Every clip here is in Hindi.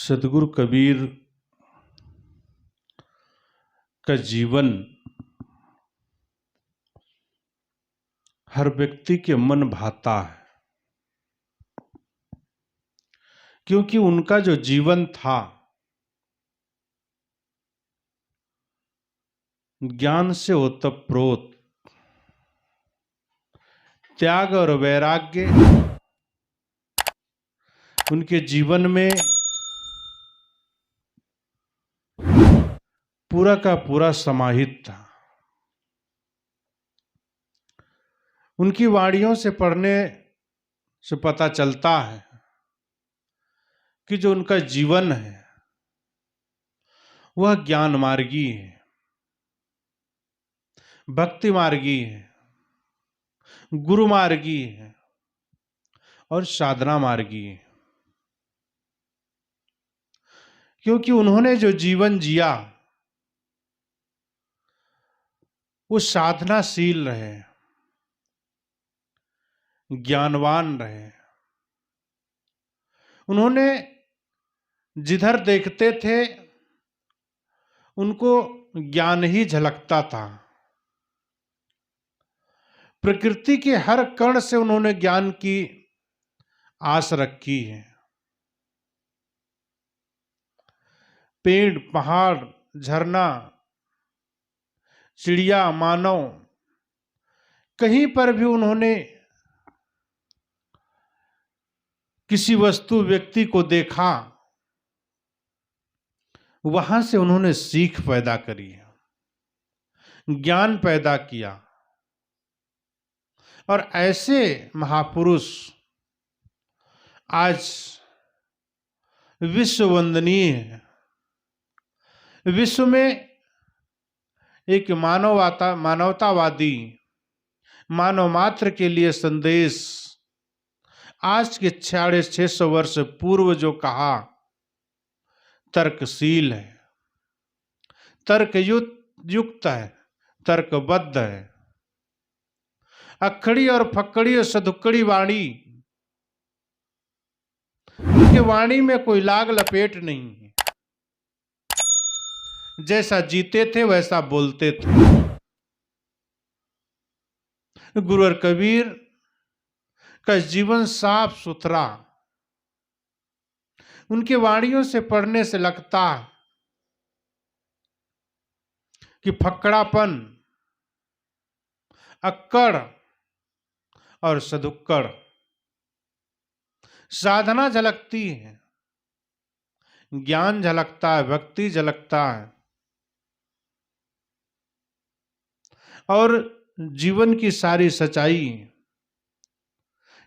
सदगुरु कबीर का जीवन हर व्यक्ति के मन भाता है, क्योंकि उनका जो जीवन था ज्ञान से ओतप्रोत, त्याग और वैराग्य उनके जीवन में पूरा का पूरा समाहित था। उनकी वाणियों से पढ़ने से पता चलता है कि जो उनका जीवन है वह ज्ञान मार्गी है, भक्ति मार्गी है, गुरु मार्गी है और साधना मार्गी है। क्योंकि उन्होंने जो जीवन जिया वो साधनाशील रहे, ज्ञानवान रहे। उन्होंने जिधर देखते थे उनको ज्ञान ही झलकता था। प्रकृति के हर कण से उन्होंने ज्ञान की आस रखी है। पेड़, पहाड़, झरना, चिड़िया, मानव, कहीं पर भी उन्होंने किसी वस्तु, व्यक्ति को देखा, वहां से उन्होंने सीख पैदा करी, ज्ञान पैदा किया। और ऐसे महापुरुष आज विश्व वंदनीय है। विश्व में एक मानवतावादी, मानव मात्र के लिए संदेश आज के 650 वर्ष पूर्व जो कहा तर्कशील है, तर्क युक्त है, तर्कबद्ध है। अक्खड़ी और फक्कड़ी और सदुक्कड़ी वाणी, उनके वाणी में कोई लाग लपेट नहीं है। जैसा जीते थे वैसा बोलते थे। गुरु और कबीर का जीवन साफ सुथरा, उनके वाणियों से पढ़ने से लगता है कि फक्कड़ापन, अक्कड़ और सदुक्कड़, साधना झलकती है, ज्ञान झलकता है, भक्ति झलकता है और जीवन की सारी सच्चाई।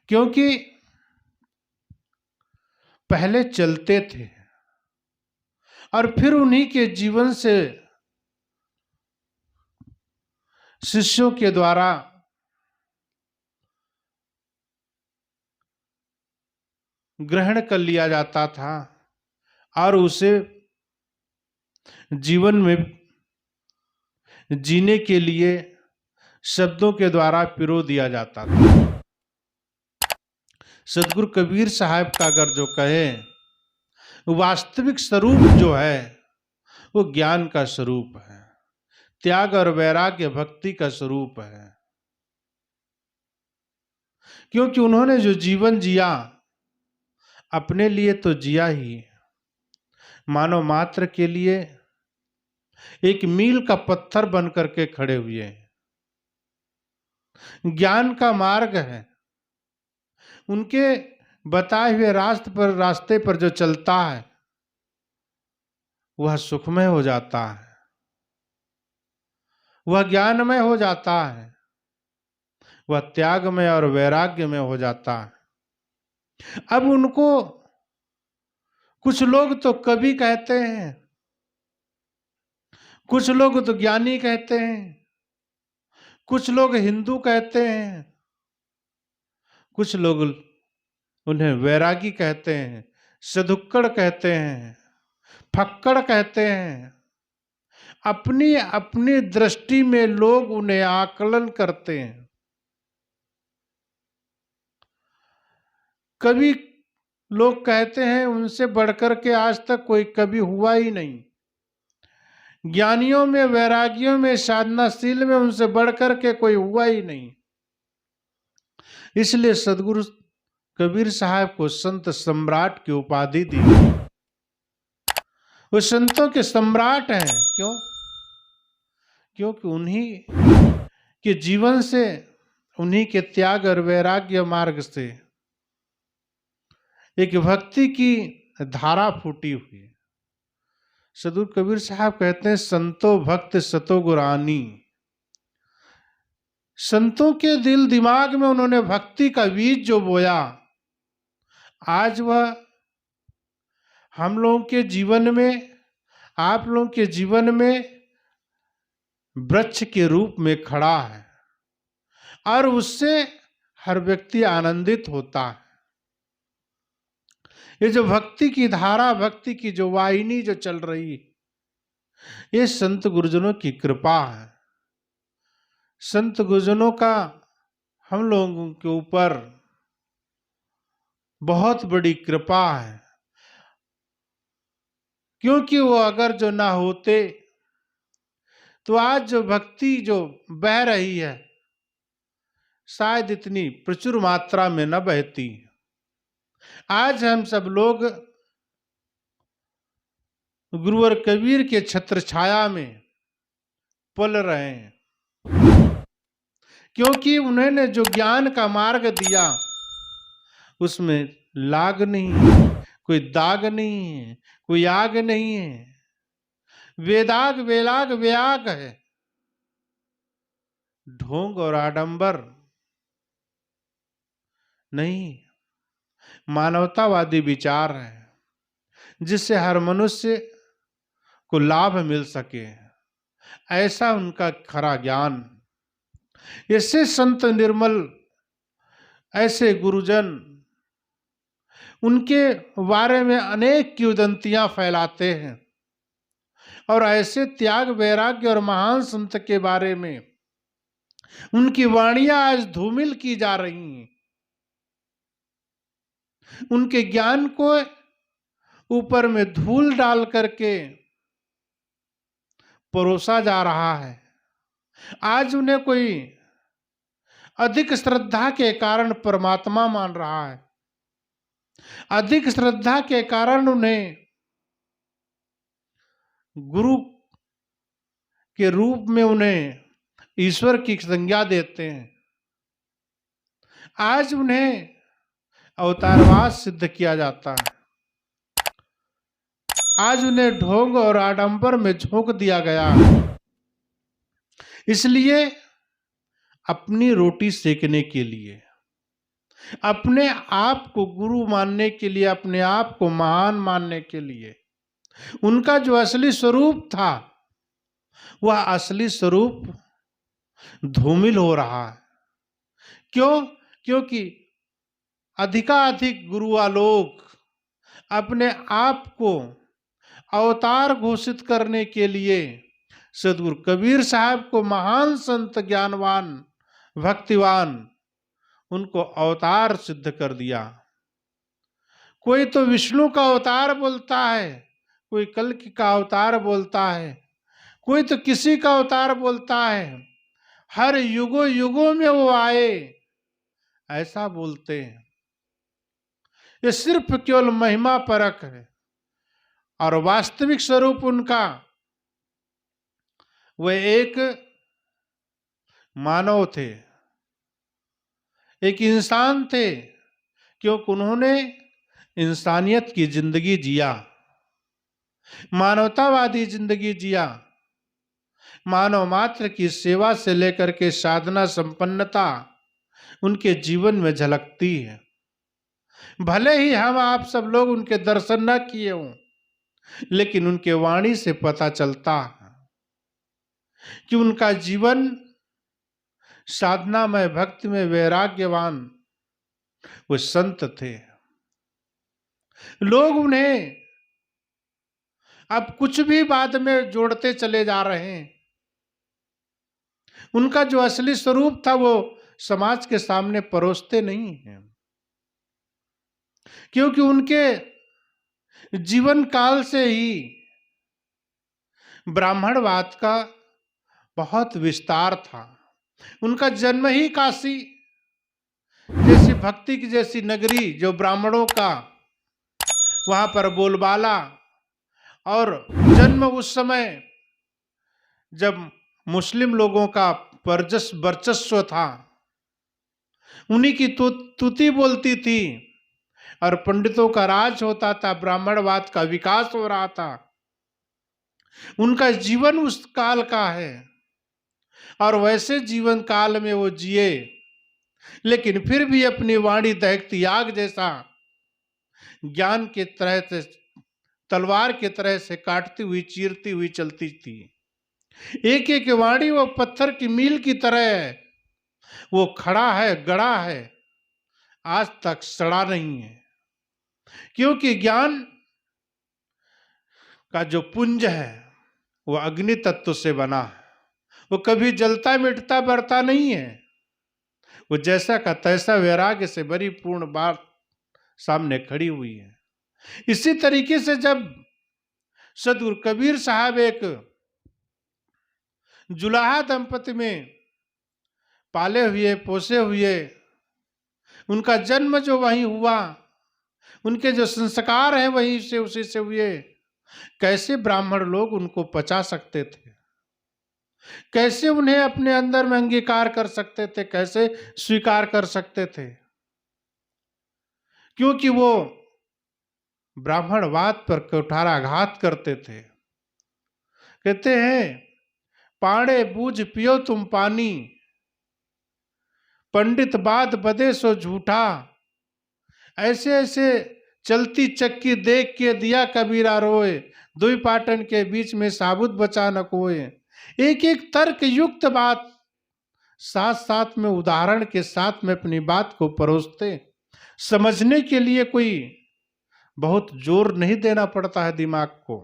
क्योंकि पहले चलते थे और फिर उन्हीं के जीवन से शिष्यों के द्वारा ग्रहण कर लिया जाता था और उसे जीवन में जीने के लिए शब्दों के द्वारा पिरो दिया जाता था। सदगुरु कबीर साहब का अगर जो कहे, वास्तविक स्वरूप जो है वो ज्ञान का स्वरूप है, त्याग और वैराग्य भक्ति का स्वरूप है। क्योंकि उन्होंने जो जीवन जिया अपने लिए तो जिया ही, मानव मात्र के लिए एक मील का पत्थर बन करके खड़े हुए। ज्ञान का मार्ग है, उनके बताए हुए रास्ते पर जो चलता है वह सुखमय हो जाता है, वह ज्ञानमय हो जाता है, वह त्यागमय और वैराग्य में हो जाता है। अब उनको कुछ लोग तो कवि कहते हैं, कुछ लोग तो ज्ञानी कहते हैं, कुछ लोग हिंदू कहते हैं, कुछ लोग उन्हें वैरागी कहते हैं, सदुक्कड़ कहते हैं, फक्कड़ कहते हैं। अपनी अपनी दृष्टि में लोग उन्हें आकलन करते हैं। कभी लोग कहते हैं उनसे बढ़कर के आज तक कोई कभी हुआ ही नहीं। ज्ञानियों में, वैरागियों में, साधनाशील में उनसे बढ़कर के कोई हुआ ही नहीं। इसलिए सदगुरु कबीर साहब को संत सम्राट की उपाधि दी। वो संतों के सम्राट हैं। क्यों? क्योंकि उन्हीं के जीवन से, उन्हीं के त्याग और वैराग्य मार्ग से एक भक्ति की धारा फूटी हुई है। सदगुरु कबीर साहब कहते हैं, संतो भक्त सतो गुरानी। संतों के दिल दिमाग में उन्होंने भक्ति का बीज जो बोया, आज वह हम लोगों के जीवन में, आप लोगों के जीवन में वृक्ष के रूप में खड़ा है और उससे हर व्यक्ति आनंदित होता है। ये जो भक्ति की धारा, भक्ति की जो वाहिनी जो चल रही, ये संत गुरुजनों की कृपा है। संत गुरुजनों का हम लोगों के ऊपर बहुत बड़ी कृपा है। क्योंकि वो अगर जो ना होते तो आज जो भक्ति जो बह रही है शायद इतनी प्रचुर मात्रा में न बहती। आज हम सब लोग गुरुवर कबीर के छत्र छाया में पल रहे हैं, क्योंकि उन्होंने जो ज्ञान का मार्ग दिया उसमें लाग नहीं है, कोई दाग नहीं है, कोई आग नहीं है। वेदाग वेलाग व्याग है, ढोंग और आडंबर नहीं। मानवतावादी विचार है जिससे हर मनुष्य को लाभ मिल सके, ऐसा उनका खरा ज्ञान। ऐसे संत निर्मल, ऐसे गुरुजन, उनके बारे में अनेक किंवदंतियां फैलाते हैं और ऐसे त्याग वैराग्य और महान संत के बारे में उनकी वाणियां आज धूमिल की जा रही हैं। उनके ज्ञान को ऊपर में धूल डाल करके परोसा जा रहा है। आज उन्हें कोई अधिक श्रद्धा के कारण परमात्मा मान रहा है, अधिक श्रद्धा के कारण उन्हें गुरु के रूप में उन्हें ईश्वर की संज्ञा देते हैं। आज उन्हें अवतारवाद सिद्ध किया जाता है। आज उन्हें ढोंग और आडंबर में झोंक दिया गया। इसलिए अपनी रोटी सेकने के लिए, अपने आप को गुरु मानने के लिए, अपने आप को महान मानने के लिए उनका जो असली स्वरूप था वह असली स्वरूप धूमिल हो रहा है। क्यों? क्योंकि अधिकाधिक गुरुआ लोग अपने आप को अवतार घोषित करने के लिए सदगुरु कबीर साहब को महान संत, ज्ञानवान, भक्तिवान, उनको अवतार सिद्ध कर दिया। कोई तो विष्णु का अवतार बोलता है, कोई कल्कि का अवतार बोलता है, कोई तो किसी का अवतार बोलता है। हर युगों युगों में वो आए ऐसा बोलते हैं। ये सिर्फ केवल महिमा परक है और वास्तविक स्वरूप उनका वह एक मानव थे, एक इंसान थे, क्योंकि उन्होंने इंसानियत की जिंदगी जिया, मानवतावादी जिंदगी जिया। मानव मात्र की सेवा से लेकर के साधना संपन्नता उनके जीवन में झलकती है। भले ही हम आप सब लोग उनके दर्शन न किए हों, लेकिन उनके वाणी से पता चलता है कि उनका जीवन साधना में, भक्ति में, वैराग्यवान वो संत थे। लोग उन्हें अब कुछ भी बाद में जोड़ते चले जा रहे हैं। उनका जो असली स्वरूप था वो समाज के सामने परोसते नहीं हैं। क्योंकि उनके जीवन काल से ही ब्राह्मणवाद का बहुत विस्तार था। उनका जन्म ही काशी जैसी भक्ति की जैसी नगरी, जो ब्राह्मणों का वहां पर बोलबाला, और जन्म उस समय जब मुस्लिम लोगों का वर्चस्व था, उन्हीं की तुति बोलती थी और पंडितों का राज होता था, ब्राह्मणवाद का विकास हो रहा था। उनका जीवन उस काल का है और वैसे जीवन काल में वो जिए, लेकिन फिर भी अपनी वाणी दहकती आग जैसा ज्ञान के तरह से, तलवार के तरह से काटती हुई, चीरती हुई चलती थी। एक एक वाणी वो पत्थर की मील की तरह है, वो खड़ा है, गड़ा है, आज तक सड़ा नहीं है। क्योंकि ज्ञान का जो पुंज है वो अग्नि तत्व से बना है, वो कभी जलता मिटता बढ़ता नहीं है। वो जैसा का तैसा वैराग्य से बड़ी पूर्ण बात सामने खड़ी हुई है। इसी तरीके से जब सदगुरु कबीर साहब एक जुलाहा दंपति में पाले हुए पोसे हुए, उनका जन्म जो वहीं हुआ, उनके जो संस्कार हैं वहीं से उसी से हुए, कैसे ब्राह्मण लोग उनको पचा सकते थे, कैसे उन्हें अपने अंदर में अंगीकार कर सकते थे, कैसे स्वीकार कर सकते थे? क्योंकि वो ब्राह्मणवाद पर कुठाराघात करते थे। कहते हैं, पाड़े बूझ पियो तुम पानी, पंडित बात बदे सो झूठा। ऐसे ऐसे चलती चक्की देख के दिया कबीरा रोए, दुई पाटन के बीच में साबुत बचा न कोए। एक एक तर्क युक्त बात साथ साथ में उदाहरण के साथ में अपनी बात को परोसते। समझने के लिए कोई बहुत जोर नहीं देना पड़ता है दिमाग को।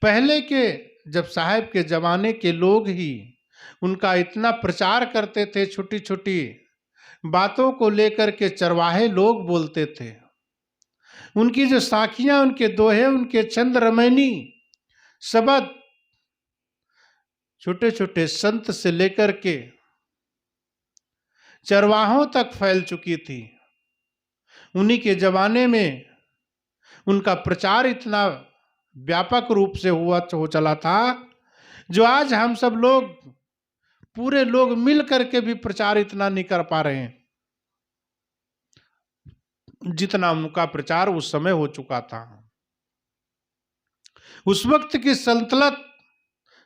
पहले के जब साहब के जमाने के लोग ही उनका इतना प्रचार करते थे, छोटी छोटी बातों को लेकर के चरवाहे लोग बोलते थे। उनकी जो साखियां, उनके दोहे, उनके छंद रमैनी शब्द छोटे छोटे संत से लेकर के चरवाहों तक फैल चुकी थी। उन्हीं के जमाने में उनका प्रचार इतना व्यापक रूप से हो चला था, जो आज हम सब लोग, पूरे लोग मिल करके भी प्रचार इतना नहीं कर पा रहे हैं जितना उनका प्रचार उस समय हो चुका था। उस वक्त की सल्तनत,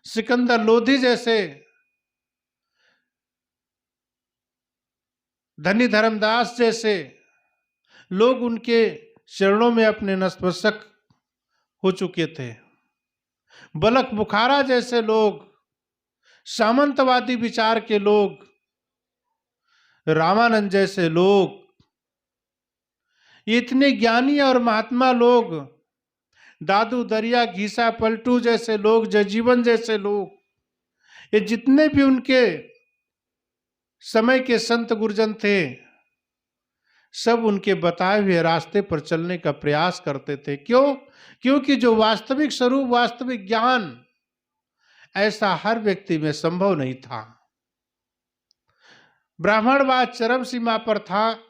सिकंदर लोधी जैसे, धनी धर्मदास जैसे लोग उनके चरणों में अपने नतमस्तक हो चुके थे। बलक बुखारा जैसे लोग, सामंतवादी विचार के लोग, रामानंद जैसे लोग, इतने ज्ञानी और महात्मा लोग, दादू दरिया घीसा पलटू जैसे लोग, जगजीवन जैसे लोग, ये जितने भी उनके समय के संत गुरुजन थे, सब उनके बताए हुए रास्ते पर चलने का प्रयास करते थे। क्यों? क्योंकि जो वास्तविक स्वरूप, वास्तविक ज्ञान, ऐसा हर व्यक्ति में संभव नहीं था। ब्राह्मणवाद चरम सीमा पर था,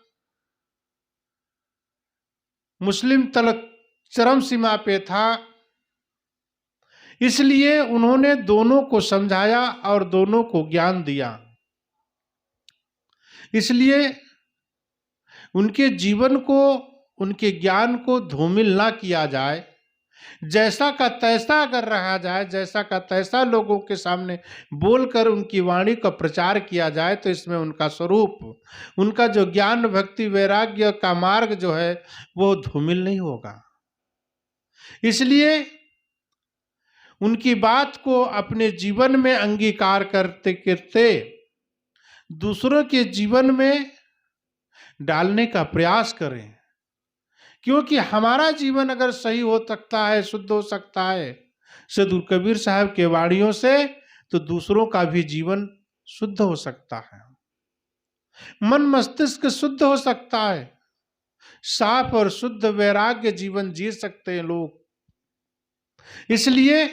मुस्लिम तलक चरम सीमा पे था। इसलिए उन्होंने दोनों को समझाया और दोनों को ज्ञान दिया। इसलिए उनके जीवन को, उनके ज्ञान को धूमिल ना किया जाए। जैसा का तैसा अगर रहा जाए, जैसा का तैसा लोगों के सामने बोलकर उनकी वाणी का प्रचार किया जाए, तो इसमें उनका स्वरूप, उनका जो ज्ञान भक्ति वैराग्य का मार्ग जो है वो धूमिल नहीं होगा। इसलिए उनकी बात को अपने जीवन में अंगीकार करते करते दूसरों के जीवन में डालने का प्रयास करें। क्योंकि हमारा जीवन अगर सही हो सकता है, शुद्ध हो सकता है सदगुरु कबीर साहब के वाणियों से, तो दूसरों का भी जीवन शुद्ध हो सकता है, मन मस्तिष्क शुद्ध हो सकता है। साफ और शुद्ध वैराग्य जीवन जी सकते हैं लोग। इसलिए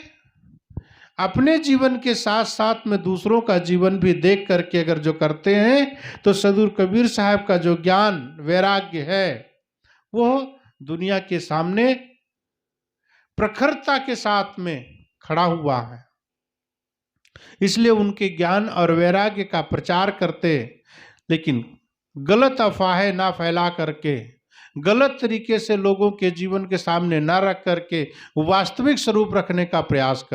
अपने जीवन के साथ साथ में दूसरों का जीवन भी देख करके अगर जो करते हैं तो सदगुरु कबीर साहब का जो ज्ञान वैराग्य है वो दुनिया के सामने प्रखरता के साथ में खड़ा हुआ है। इसलिए उनके ज्ञान और वैराग्य का प्रचार करते, लेकिन गलत अफवाहें ना फैला करके, गलत तरीके से लोगों के जीवन के सामने ना रख करके वास्तविक स्वरूप रखने का प्रयास कर